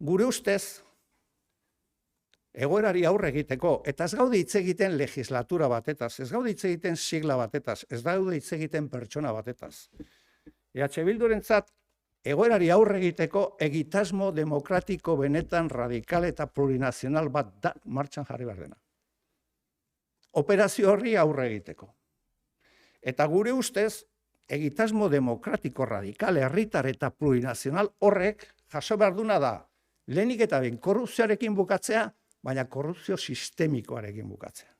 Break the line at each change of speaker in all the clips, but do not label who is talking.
gure ustez, egoerari aurre egiteko, eta ez gaude hitz egiten legislatura batetaz, ez gaude hitz egiten sigla batetaz, ez gaude hitz egiten pertsona batetaz. EH Bildurentzat, egoerari aurre egiteko egitasmo demokratiko benetan radikal eta plurinazional bat da martxan jarri behar dena. Operazio horri aurre egiteko. Eta gure ustez, egitasmo demokratiko radikal, herritar eta plurinazional horrek jaso behar duna da, lehenik eta behin korrupzioarekin bukatzea, baina korrupzio sistemikoarekin bukatzea.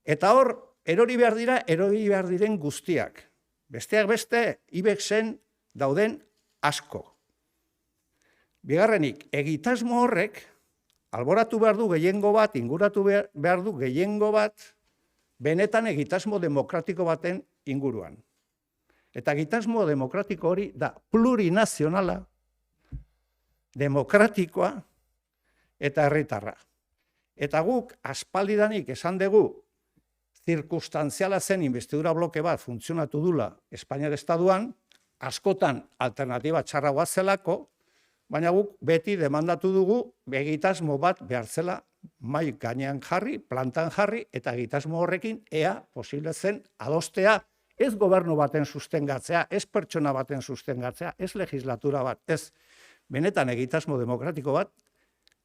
Eta hor, erori behar diren guztiak. Besteak beste, IBEX-en dauden asko. Bigarrenik, egitasmo horrek, alboratu behar du gehiengo bat, inguratu behar du gehiengo bat, benetan egitasmo demokratiko baten inguruan. Eta egitasmo demokratiko hori da plurinazionala, demokratikoa eta herritarra. Eta guk aspaldidanik esan dugu zirkunstantziala zen investidura bloke bat funtzionatu dula Espainiar Estatuan, askotan alternatiba txarragoa zelako, baina guk beti demandatu dugu egitasmo bat behar zela mai gainean jarri, plantan jarri, eta egitasmo horrekin ea posible zen adostea, ez gobernu baten sustengatzea, ez pertsona baten sustengatzea, ez legislatura bat, ez benetan egitasmo demokratiko bat,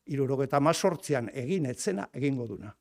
78an egin etzena egingo duna.